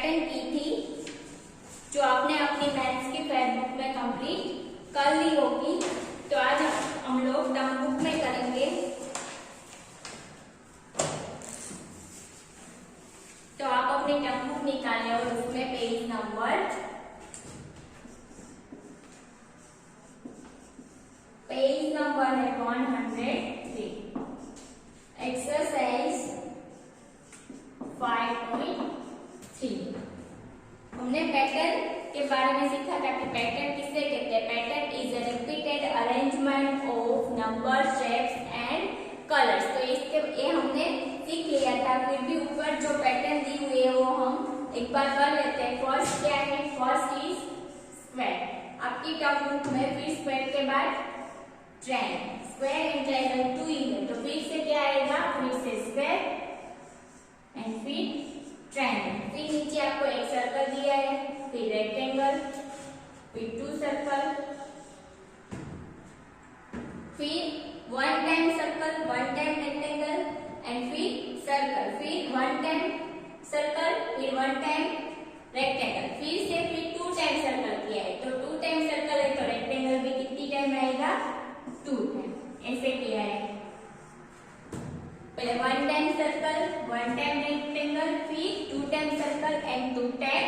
Pattern की थी, जो आपने अपनी मैथ्स की फैक्ट बुक में कंप्लीट कर ली होगी। तो आज हम लोग टर्म बुक में करेंगे। तो आप अपनी टर्म बुक निकालें और उसमें पेज नंबर 103, एक्सरसाइज 5.3। हमने पैटर्न के बारे में सीखा था कि पैटर्न किसे कहते हैं। Pattern is a repeated arrangement of number, shapes and colours. तो ये हमने सीख लिया था। फिर भी ऊपर जो पैटर्न दी हुई है वो हम एक बार कर लेते हैं। फर्स्ट क्या है? First is square. आपकी टर्म बुक में फिर स्क्वायर के बाद ट्रायंगल, स्क्वायर एंड ट्रायंगल 2 ही है। तो फिर से क्या आएगा? फिर से स्क्वायर एंड फिर ट्रायंगल। फिर नीचे आपको एक सर्कल दिया है, फिर रेक्टेंगल, फिर 2 सर्कल, फिर 1 time circle, 1 time rectangle and फिर सर्कल, फिर 1 टाइम सर्कल, फिर 1 टाइम रेक्टेंगल, फिर 2 टाइम सर्कल किया है। तो 2 टाइम सर्कल है तो रेक्टेंगल भी कितनी टाइम आएगा? 2 टाइम। ऐसे किया है। पहले 1 टाइम सर्कल, 1 टाइम रेक्टेंगल, फिर 2 time circle and 2 time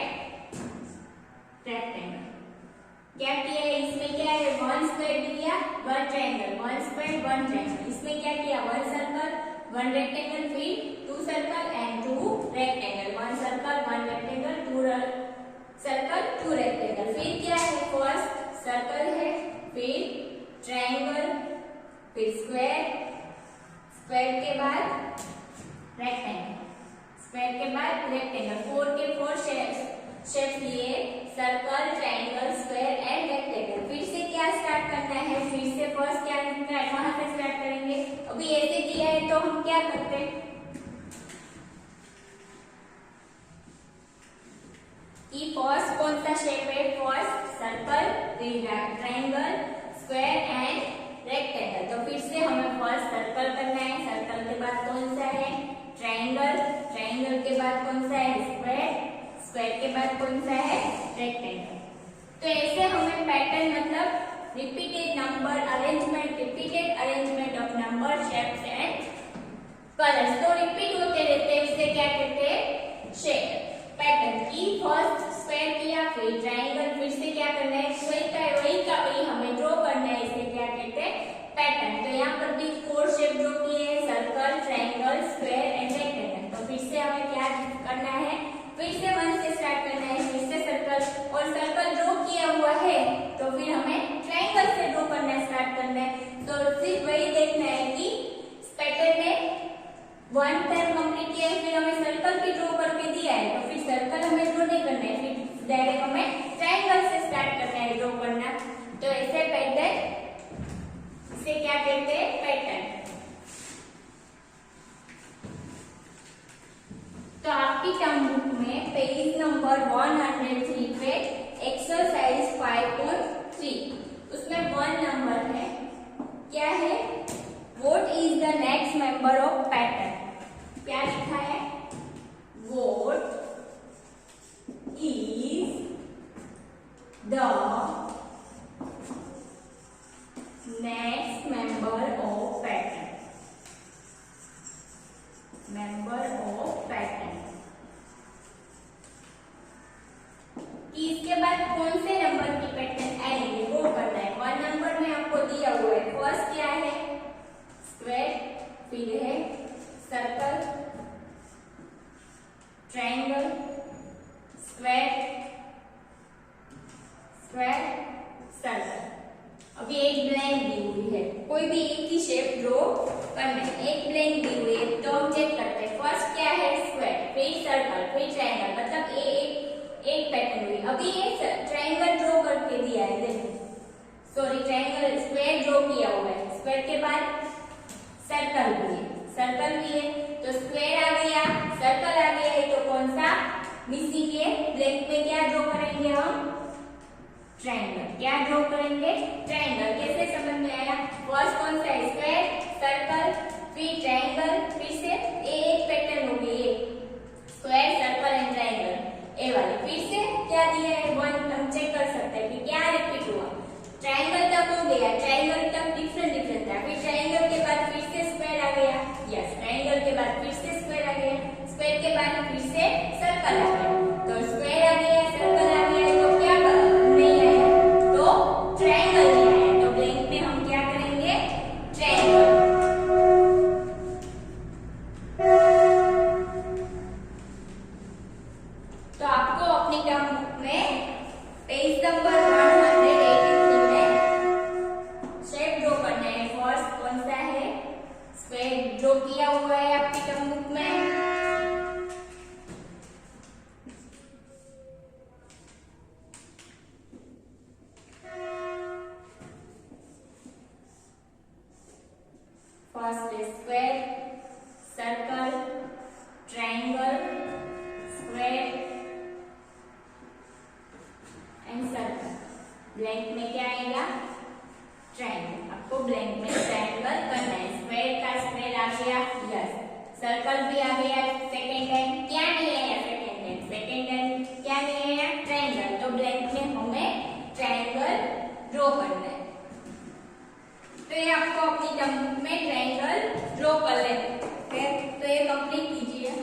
rectangle. क्या किया है? इसमें क्या है? 1 स्क्वायर दिया, 1 ट्रायंगल, 1 स्क्वायर 1 ट्रायंगल। इसमें क्या किया? 1 सर्कल, 1 रेक्टेंगल, फिर 2 circle and 2 rectangle, 1 circle, 1 rectangle, 2 circle, 2 rectangle. फिर क्या है? फर्स्ट सर्कल है, फिर ट्रायंगल, फिर स्क्वायर, स्क्वायर के बाद रेक्टेंगल, स्क्वायर के बाद रेक्टेंगल। 4 के 4 शेप्स लिए, circle, triangle, square and rectangle. फिर से क्या स्टार्ट करना है? फिर से फर्स्ट क्या लिखना है? वहां से स्टार्ट करेंगे। अभी ऐसे किया है तो हम क्या करते हैं कि फर्स्ट कौन सा शेप है? फर्स्ट सर्कल, फिर ट्रायंगल, स्क्वायर एंड रेक्टेंगल। तो फिर से हमें फर्स्ट सर्कल करना है, सर्कल के बाद कौन सा है? ट्रायंगल, ट्रायंगल के बाद कौन सा है? स्क्वायर, स्क्वायर के बाद कौन सा है? रेक्टेंगल। तो ऐसे हमें पैटर्न मतलब repeated number arrangement, repeated arrangement of number, shapes and colours. तो रिपीट होते रहते हैं, इसे क्या कहते हैं? शेप। पैटर्न की फर्स्ट स्क्वायर किया, फिर ट्रायंगल, फिर से क्या करना है? वही का वही हमें ड्रॉ करना है। इसे क्या कहते हैं? पैटर्न। तो यहाँ पर भी 4 शेप ड्रॉ किए हैं, circle, triangle, square and rectangle. तो फिर से हमें क्या करना है? फिर से 1 से स्टार्ट करना है, फिर से सर्कल, और सर्कल ड्रॉ किया हुआ है तो फिर हमें ट्रायंगल से ड्रॉ करना स्टार्ट करना है। तो सिर्फ वही देखना है कि पैटर्न में 1 टाइम कंप्लीट किया है, फिर हमें सर्कल भी ड्रॉ करके दिया है तो फिर सर्कल हमें ड्रॉ नहीं करना है, फिर डायरेक्ट हमें ट्रायंगल से स्टार्ट करना है ड्रॉ करना। तो ऐसे पैटर्न, इसे क्या कहते हैं? पैटर्न। तो आपकी टर्म बुक में पेज नंबर 103 पे एक्सरसाइज 5.3, उसमें 1 नंबर है। क्या है? What is the next member of pattern? क्या लिखा है? What is the next member of pattern? Member of pattern। कि इसके बाद कौन से नंबर की पैटर्न आएंगे वो करना है। 1 नंबर में आपको दिया हुआ है। फर्स्ट क्या है? स्क्वायर, फिर है circle, triangle, square, square, circle. अभी एक ब्लैंक दी हुई है, कोई भी एक ही शेप ड्रॉ करना है। एक ब्लैंक दी हुई है तो हम चेक करते हैं। फर्स्ट क्या है? स्क्वायर, फिर सर्कल, फिर ट्रायंगल, मतलब एक पैटर्न हुई। अभी एक ट्रायंगल ड्रॉ करके दिया है, देखो, सॉरी ट्रायंगल, स्क्वायर ड्रॉ किया हुआ है। स्क्वायर के बाद सर्कल भी है, सर्कल भी है तो स्क्वायर आ गया, सर्कल आ गया है, तो कौन सा मिसिंग है? ब्लैंक में क्या ड्रॉ करेंगे हम? ट्रायंगल। क्या ड्रॉ करेंगे? ट्रायंगल। कैसे समझ में आया? फर्स्ट कौन सा है? स्क्वायर, सर्कल, फिर ट्रायंगल, फिर से एक पैटर्न हो गई, square, circle and triangle. Triangle तक हो गया, ट्रायंगल तक डिफरेंट डिफरेंट था, फिर ट्रायंगल के बाद फिर से स्क्वायर आ गया, यस ट्रायंगल के बाद फिर से स्क्वायर आ गया, स्क्वायर के बाद फिर से सर्कल आ गया, तो स्क्वायर आ गया, सर्कल आ गया, तो क्या नहीं आया, तो ट्रायंगल नहीं आया, तो ब्लैंक में हम क्या करेंगे, ट्रायंगल। तो आपको अपनी टर्म बुक में पेज नंबर 183 में शेप ड्रॉ करना है। फर्स्ट कौन सा है, स्क्वायर ड्रॉ किया हुआ है आपकी टर्म बुक में। First square, circle, triangle, square and circle. Blank में क्या आएगा, ट्रायंगल। आपको ब्लैंक में ट्रायंगल करना है। स्क्वायर का स्क्वायर आ गया, यस सर्कल भी आ गया सेकेंड टाइम, क्या नहीं आया सेकेंड टाइम, सेकेंड टाइम क्या नहीं आया, ट्रायंगल, तो ब्लैंक में हमें ट्रायंगल ड्रॉ करना है। तो ये आपको अपनी टर्म बुक में ट्रायंगल ड्रॉ कर लेते हैं, तो ये कंप्लीट कीजिए।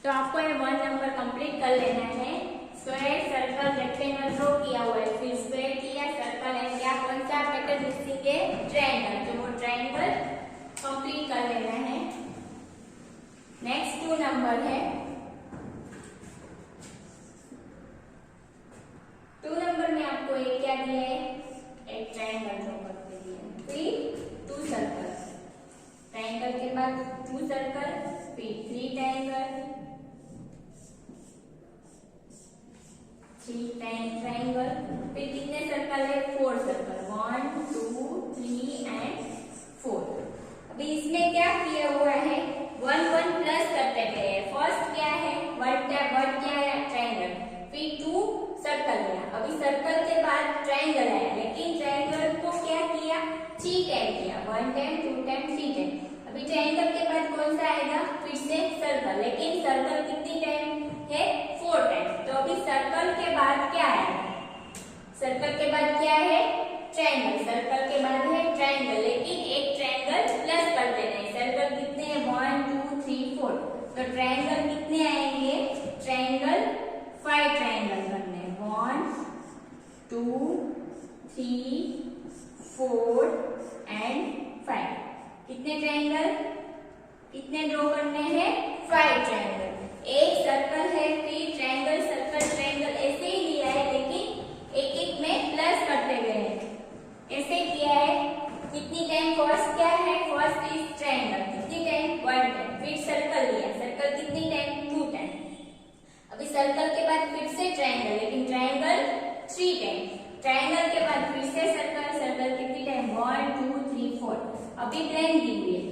तो आपको ये 1 नंबर कंप्लीट कर लेना है। स्क्वायर, सर्कल, रेक्टेंगल ड्रॉ किया हुआ है, फिर स्क्वायर किया, सर्कल है, क्या कौन सा पैटर्न मिसिंग है, ट्रायंगल, तो वो ट्रायंगल कंप्लीट कर लेना है। नेक्स्ट 2 नंबर है, 2 नंबर में आपको एक क्या दिया है, एक ट्रायंगल ड्रॉ करके दिया है, फिर 2 सर्कल, ट्रायंगल के बाद 2 सर्कल, फिर 3 ट्रायंगल, 3 ट्रायंगल, फिर कितने सर्कल है, 4 सर्कल, 1 2 3 एंड 4। अभी इसमें क्या किया हुआ है, 1 1 प्लस करते गए। फर्स्ट क्या है, वर्ड क्या है, ट्रायंगल, फिर 2 सर्कल लिया, अभी सर्कल के बाद ट्रायंगल आया, लेकिन ट्रायंगल को क्या किया, 3 टाइम किया, 1 टाइम 2 टाइम 3 टाइम। अभी ट्रायंगल के बाद कौन सा आएगा, फिर से सर्कल, लेकिन सर्कल कितनी टाइम है, 4 टाइम। तो अभी सर्कल के बाद क्या है, सर्कल के बाद क्या है, ट्रायंगल, सर्कल के बाद है ट्रायंगल, लेकिन एक ट्रायंगल प्लस करते नहीं। सर्कल कितने हैं, 1 2 3 4, तो ट्रायंगल कितने आएंगे, ट्रायंगल 5 ट्रायंगल करने, 1 2 3 4 एंड 5। कितने ट्रायंगल, कितने ड्रॉ करने हैं, 5 ट्रायंगल। एक सर्कल है, फिर ट्रायंगल, सर्कल, ट्रायंगल ऐसे ही लिया है, लेकिन एक एक में प्लस करते गए हैं, ऐसे किया है। कितनी टाइम, फर्स्ट क्या है, फर्स्ट इज ट्रायंगल, कितनी टाइम, 1 टाइम, फिर सर्कल लिया, सर्कल कितनी टाइम, 2 टाइम। अभी सर्कल के बाद फिर से ट्रायंगल, लेकिन ट्रायंगल 3 टाइम, ट्रायंगल के बाद फिर से सर्कल, सर्कल कितनी टाइम, 1 2 3 4। अभी ब्लैंक दी हुई है,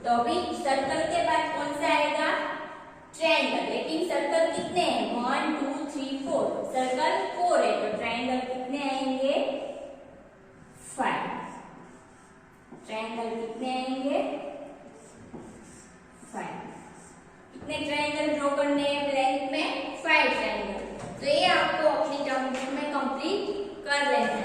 तो अभी सर्कल के बाद कौन सा आएगा, ट्रायंगल, लेकिन सर्कल कितने हैं, 1 2 3 4, सर्कल 4 है, तो ट्रायंगल कितने आएंगे, 5। ट्रायंगल कितने आएंगे, 5। कितने ट्रायंगल ड्रॉ करने हैं ब्लैंक में, 5 ट्रायंगल। तो ये आपको अपनी टर्म बुक में कंप्लीट कर लेना है।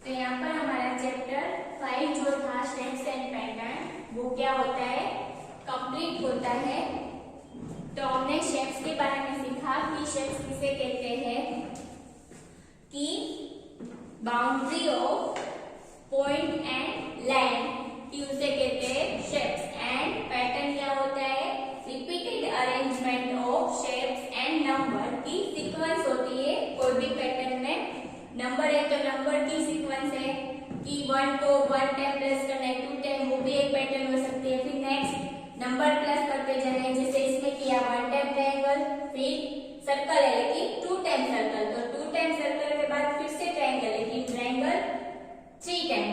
तो यहाँ पर हमारा चैप्टर 5 जो था शेप्स एंड पैटर्न वो क्या होता है, कंप्लीट होता है। तो हमने शेप्स के बारे में सीखा कि शेप्स किसे कहते हैं, कि boundary of point and line की उसे कहते हैं शेप्स। एंड पैटर्न क्या होता है, repeated arrangement of shapes and number की सीक्वेंस होती है। कोई भी पैटर्न में नंबर है तो नंबर की सीक्वेंस है कि 1 को 1 टाइम प्लस करना है, 2 टाइम, वो भी एक पैटर्न हो सकती है। फिर नेक्स्ट नंबर प्लस करते जाना है, जैसे इसमें किया 1 टाइम ट्रायंगल, फिर सर्कल है लेकिन 2 टाइम सर्कल, तो 2 टाइम सर्कल के बाद फिर से ट्रायंगल, लेकिन ट्रायंगल 3 टाइम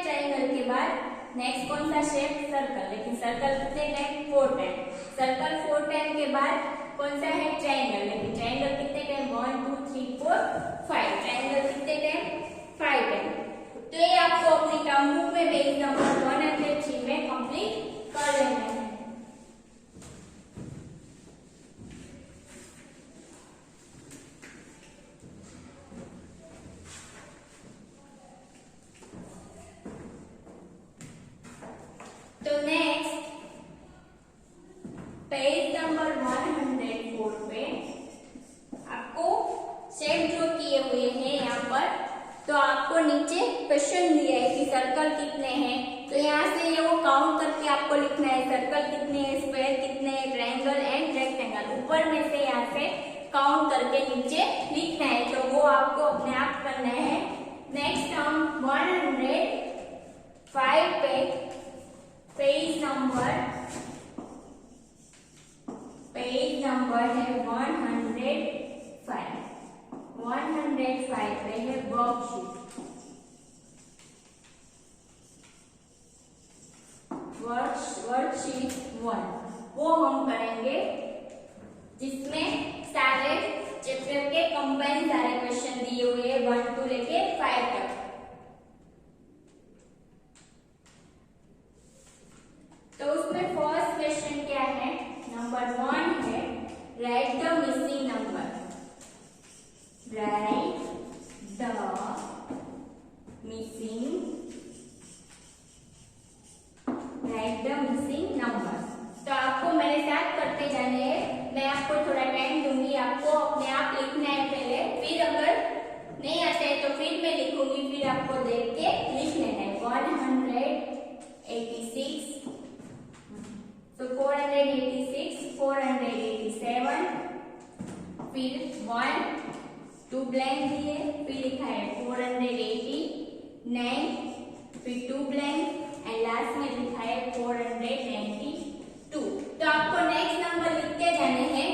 ट्रायंगल के बाद नेक्स्ट कौन सा शेप, सर्कल, लेकिन सर्कल कितने टाइम, 4 टाइम, सर्कल 4 टाइम के बाद कौन सा है, ट्रायंगल, लेकिन ट्रायंगल कितने टाइम, 1 2 3 4 5, ट्रायंगल कितने टाइम, 5 टाइम। तो ये आपको अपनी टर्म बुक में पेज नंबर 103 में कंप्लीट कर लेना है। तो नेक्स्ट पेज नंबर 104 पे आपको शेप जो किए हुए हैं यहाँ पर, तो आपको नीचे क्वेश्चन दिया है कि सर्कल कितने हैं, तो यहाँ से ये वो काउंट करके आपको लिखना है, सर्कल कितने हैं, स्क्वायर कितने हैं, ट्रायंगल एंड रेक्टेंगल, ऊपर में से यहाँ से काउंट करके नीचे लिखना है। तो वो आपको अपने आप करना है। नेक्स्ट हम 105 पे पेज नंबर है 105 पे है वर्कशीट 1, वो हम करेंगे जिसमें सारे चैप्टर के कंबाइन सारे क्वेश्चन दिए हुए हैं 1 to लेके 5 तक। तो उसमें फर्स्ट क्वेश्चन क्या है, नंबर 1 है, right the missing number, right the missing number. तो आपको मेरे साथ करते जाने हैं, मैं आपको थोड़ा टाइम दूंगी, आपको अपने आप लिखना है पहले, फिर अगर नहीं आते है तो फिर मैं लिखूंगी, फिर आपको देख के लिख लेना है। 186, तो 486, 487, फिर 1 2 ब्लैंक दिए, फिर लिखा है 489, फिर 2 ब्लैंक एंड लास्ट में लिखा है 492। तो आपको नेक्स्ट नंबर लिखते जाने हैं।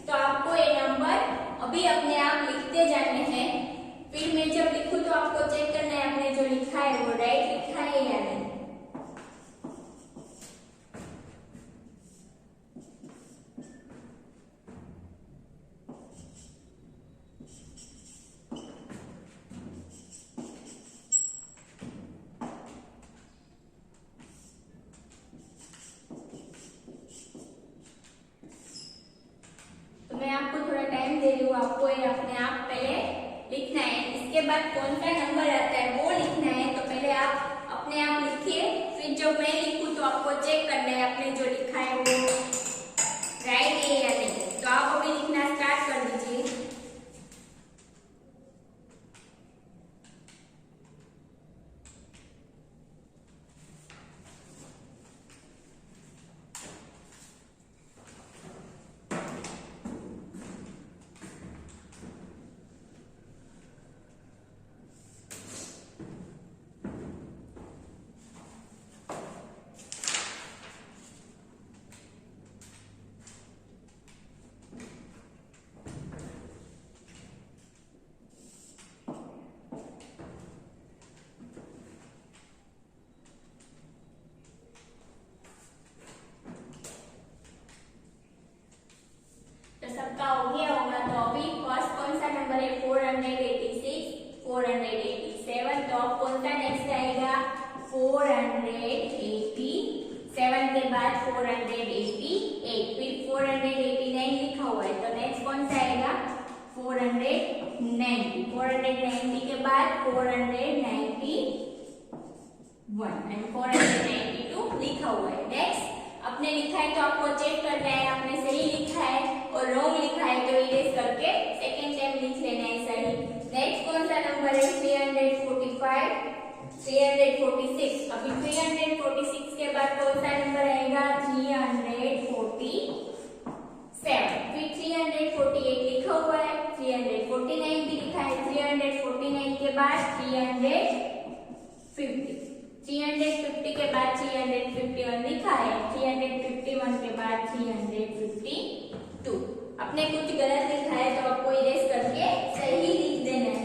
तो आपको ये नंबर अभी अपने आप लिखते जाने हैं, फिर मैं जब लिखूं तो आपको चेक करना है आपने जो लिखा है वो राइट लिखा है या नहीं। मैं आपको थोड़ा टाइम दे रही हूँ, आपको ये अपने आप पहले लिखना है, इसके बाद कौन सा नंबर आता है वो लिखना है। तो पहले आप अपने आप लिखिए, फिर जब मैं लिखूं तो आपको चेक करना है आपने जो लिखा है वो राइट है या नहीं। तो आप अभी लिखना स्टार्ट कर दीजिए। सबका हो गया होगा। तो अभी फर्स्ट कौन सा नंबर है 486, 487, तो अब कौन सा नेक्स्ट आएगा 487 के बाद 488, फिर 489 लिखा हुआ है, तो नेक्स्ट कौन सा आएगा 490। 490 के बाद 491 एंड 492 लिखा हुआ है। नेक्स्ट आपने लिखा है तो आपको चेक करना है आपने सही लिखा है, और रॉन्ग लिखा है तो इरेज करके सेकंड टाइम लिख लेना है सही। नेक्स्ट कौन सा नंबर है? 345, 346। अभी 346 के बाद कौन सा नंबर आएगा? 347। फिर 348 लिखा हुआ है, 349 भी लिखा है। 349 के बाद 350, 350 के बाद 351 लिखा है। 351 के बाद 352। आपने कुछ गलत लिखा है तो आपको इरेज करके सही लिख देना है।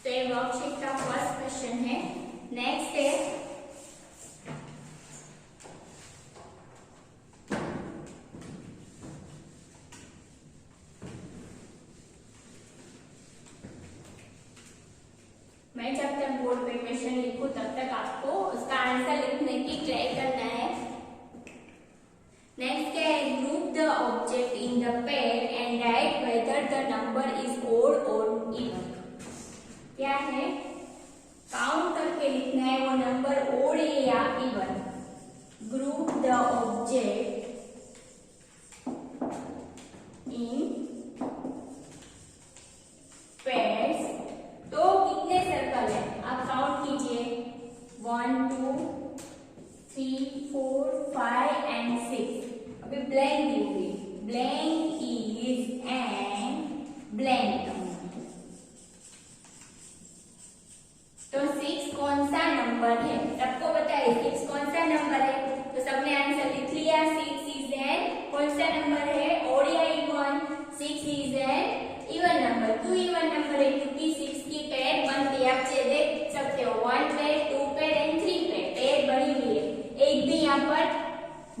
तो ये वर्कशीट का फर्स्ट क्वेश्चन है। नेक्स्ट है मैं जब तक बोर्ड पे क्वेश्चन लिखूं तब तक आपको उसका आंसर लिखने की ट्राई करना है। नेक्स्ट क्या है? Group the object in the pair and write whether the number is odd और इवन। क्या है? काउंट करके लिखना है वो नंबर ओड है या even. Group the object in pairs. तो कितने सर्कल है आप काउंट कीजिए। 1 2 3 4 5 एंड 6। अभी ब्लैंक दी हुई, ब्लैंक इज एन ब्लैंक। तो 6 कौन सा नंबर है? सबको पता है 6 कौन सा नंबर है, तो सबने आंसर लिख लिया। 6 इज एन कौन सा नंबर है? ओड या even? 6 is an even number. क्यों इवन नंबर है? क्योंकि 6 की पेयर बनती है। आप देख सकते हो 1 pair, 2 pair and 3 pair, pair बनी हुई है। एक भी यहाँ पर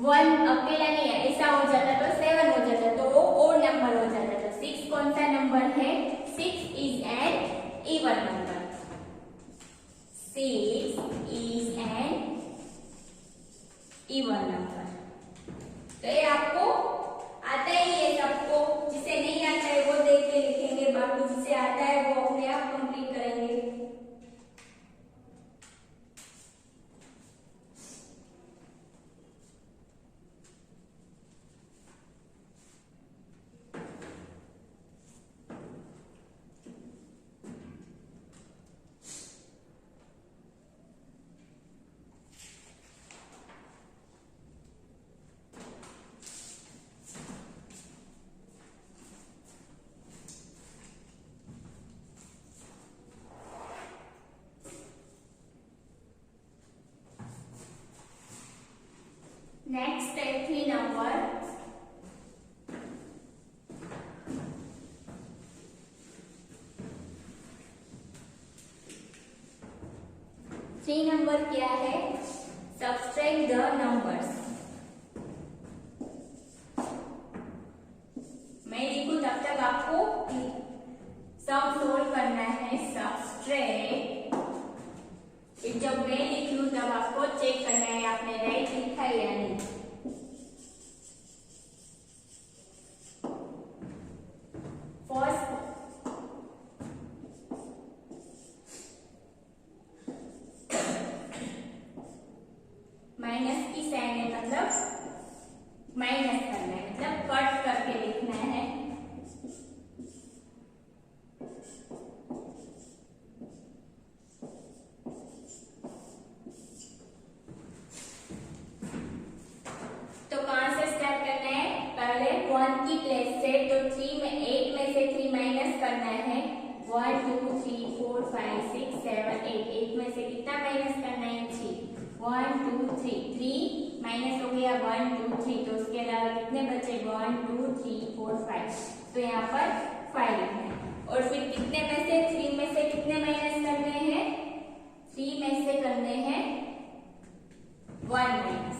1 अकेला नहीं है, ऐसा हो जाता तो 7 हो जाता, तो वो ओड नंबर हो जाता। तो 6 कौन सा नंबर है? 6 is an even number. 6 is an even number। तो ये आपको आता ही है सबको। जिसे नहीं आता है वो देख के लिखेंगे, बाकी जिसे आता है वो अपने आप कंप्लीट करेंगे। नेक्स्ट है 3 नंबर। 3 नंबर क्या है? Subtract the numbers. मैं लिखूं तब तक आपको सम सोल्व करना है। सब्सट्रैक्ट, जब मैं लिख लूं तब आपको चेक करना है आपने राइट लिखा है या नहीं। फर्स्ट माइनस की साइन है, मतलब माइनस करना है, मतलब कट करके लिखना है। की प्लेस से, तो 8 में से 3 माइनस करना है। 1 2 3 4 5 6 7 8, 8 में से कितना माइनस करना है? 3। 1 2 3 माइनस हो गया 1 2 3, तो उसके अलावा कितने बचे? 1 2 3 4 5, तो यहाँ पर 5 लिखना है। और फिर कितने में से 3 में से कितने माइनस करने हैं? 3 में से करने हैं 1 माइनस।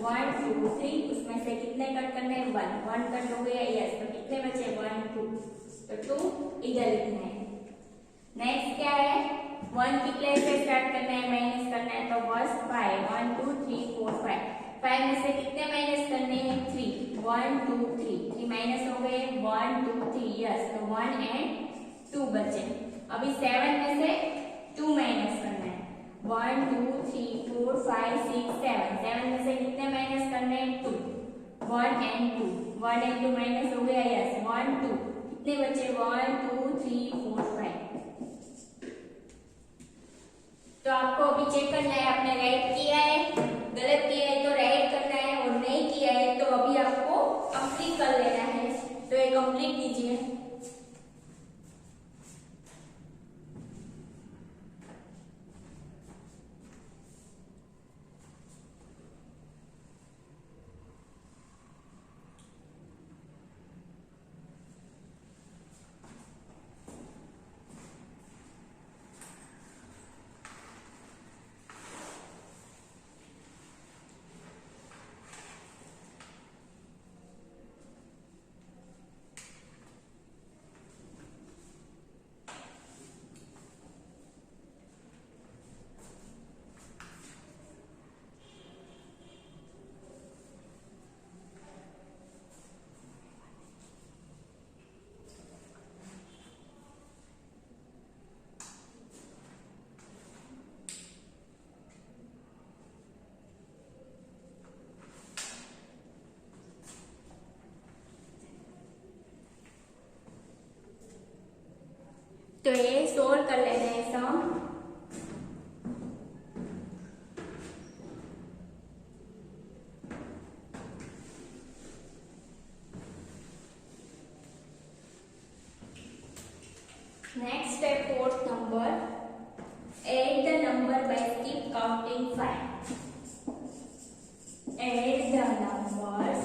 1 2 3, उसमें से कितने कट करने हैं? 1 कट हो गया, यस। तो कितने बचे? 1 2, तो 2 इधर लिखना है। नेक्स्ट क्या है? 1 की प्लेस से स्टार्ट करना है, माइनस करना है, तो बस 5 1 2 3 4 5, 5 में से कितने माइनस करने हैं? 3। 1 2 3 माइनस हो गए 1 2 3, यस। तो 1 एंड 2 बचे। अभी 7 में से 2 माइनस करना है। 1 2 3 4 5 6 7, 7 में से कितने माइनस करने हैं? 2। 1 एंड 2, 1 एंड 2 माइनस हो गया, यस। 1 2, कितने बचे? 1 2 3 4 5। तो आपको अभी चेक करना है आपने राइट किया है, गलत किया है तो राइट करना है, और नहीं किया है तो अभी आपको कंप्लीट कर लेना है। तो ये कंप्लीट कीजिए। तो ये सोल्व कर लेते हैं सम। नेक्स्ट है 4th number, add the number by keep counting 5. Add the numbers,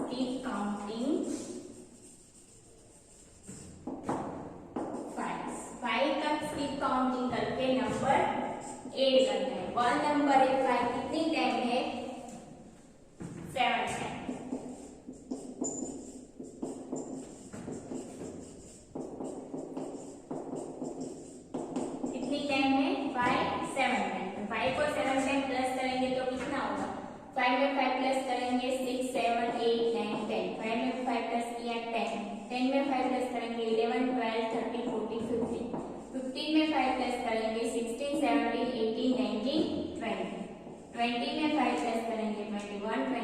keep counting 5. 5 तक keep counting करके नंबर ऐड करना है। 1 नंबर है 5, कितनी टाइम है? 7 टाइम। कितनी टाइम है? 5 7 टाइम। 5 को 7 टाइम प्लस करेंगे तो कितना होगा? 5 में 5 प्लस करेंगे 6 7 8 9 10, 5 में 5 प्लस किया 10, 10 में 5 प्लस करेंगे 11 12 13 14 15, 15 में 5 प्लस करेंगे 16 17 18 19 20, 20 में 5 प्लस करेंगे 21 22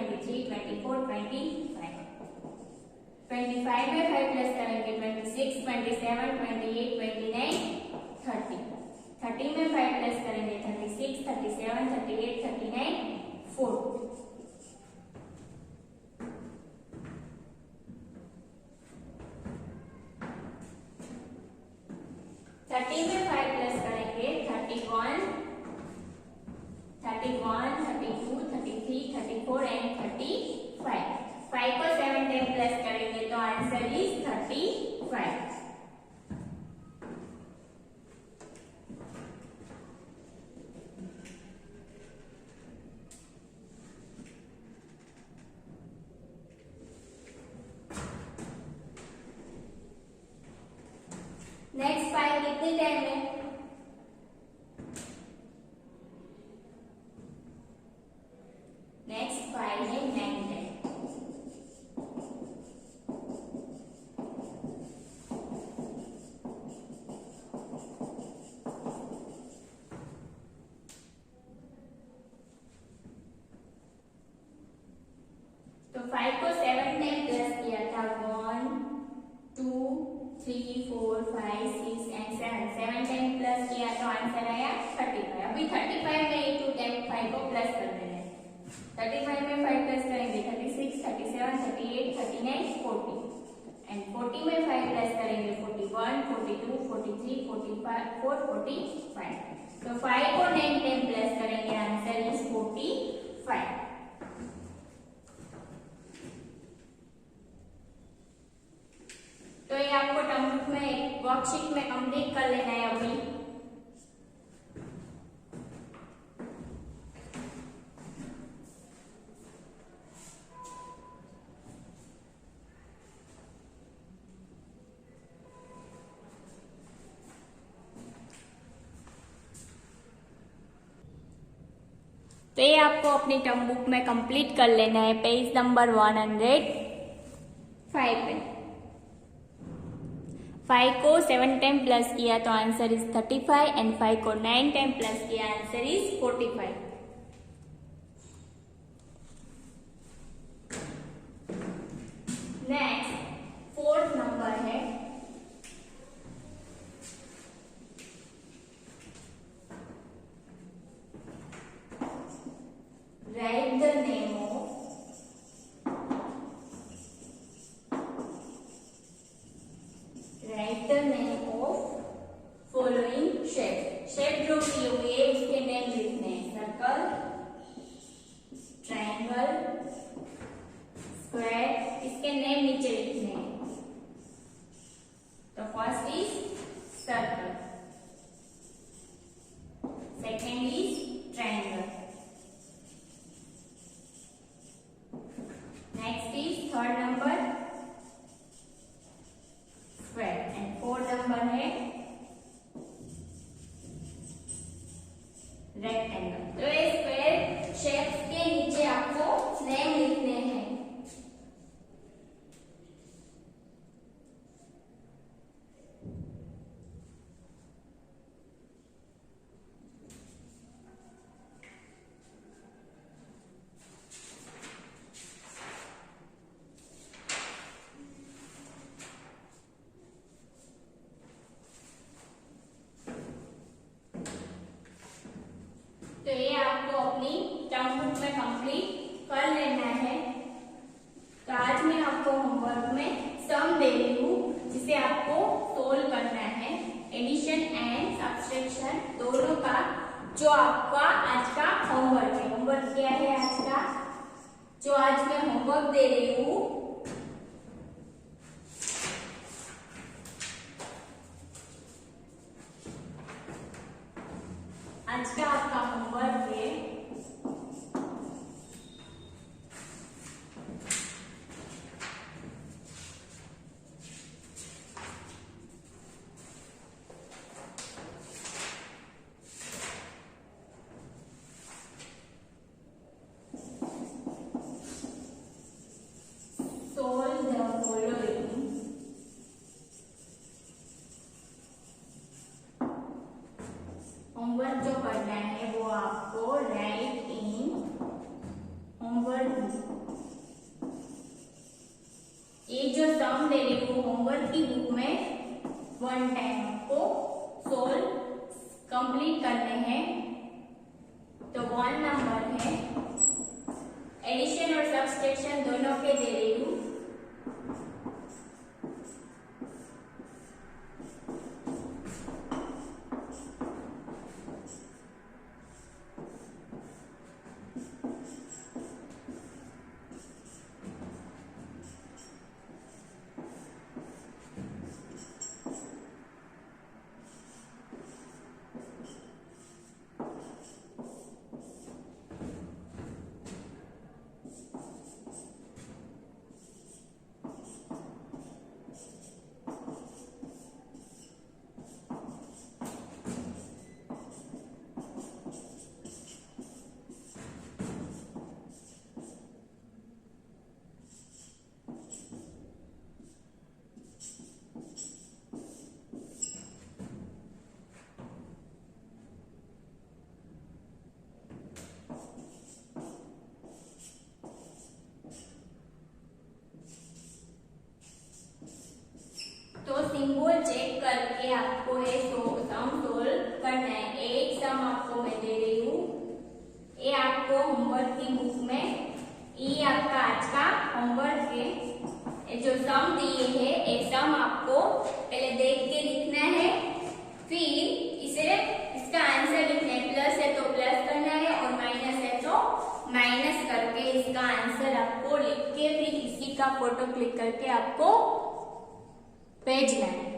23 24 25, 25 में 5 प्लस करेंगे 26 27 28 29 30, 30 में 5 प्लस करेंगे 36 37 38 39 40, 30 में 5 प्लस करेंगे 31 32 33 34 एंड 35, 5 को 7 टाइम प्लस करेंगे तो आंसर इज 35। नेक्स्ट 5 कितनी टाइम है? नेक्स्ट 5 है 9 टाइम। तो 5 को 7 टाइम प्लस किया था 1 2 3 4 5 6 एंड 7 टाइम प्लस किया तो आंसर आया 35। अभी 35 में 2 टाइम 5 को प्लस कर देना है। 35 में 5 प्लस करेंगे 36, 37, 38, 39, 40 एंड 40 में 5 प्लस करेंगे 41, 42, 43, 45, 45। तो 5 को 9 टाइम प्लस करेंगे, आंसर इज 45। तो ये आपको टर्म बुक में वर्कशीट में कंप्लीट कर लेना है अभी। तो ये आपको अपनी टर्म बुक में कंप्लीट कर लेना है पेज नंबर 105 पे। 5 को 7 टाइम प्लस किया तो आंसर इज 35 एंड 5 को 9 टाइम प्लस किया answer is 45। Next 4th number है write the name of following shape। Shape जो दी हुई है उसके नेम लिखने हैं, सर्कल, ट्रायंगल, स्क्वायर, इसके नेम नीचे लिखने हैं। तो first is circle, second is triangle, next is third number square and fourth number है रेक्टेंगल। तो ये स्क्वायर शेप के नीचे आपको नेम लिखने हैं। तो ये आपको अपनी टर्म बुक में कंप्लीट कर लेना है। तो आज मैं आपको होमवर्क में सम दे रही हूँ जिसे आपको सोल्व करना है, एडिशन एंड सब्सट्रैक्शन दोनों का, जो आपका आज का होमवर्क है। होमवर्क क्या है आज का, जो आज मैं होमवर्क दे रही हूँ आज का आपका होमवर्क है solve the following होमवर्क। जो करना है वो आपको राइट इन होमवर्क बुक। ये जो सम दे रही हूँ होमवर्क की बुक में 1 टाइम आपको सोल्व कंप्लीट करने हैं। तो 1 नंबर है, एडिशन और सब्सट्रैक्शन दोनों के दे रही हूँ। का फोटो क्लिक करके आपको भेजना है।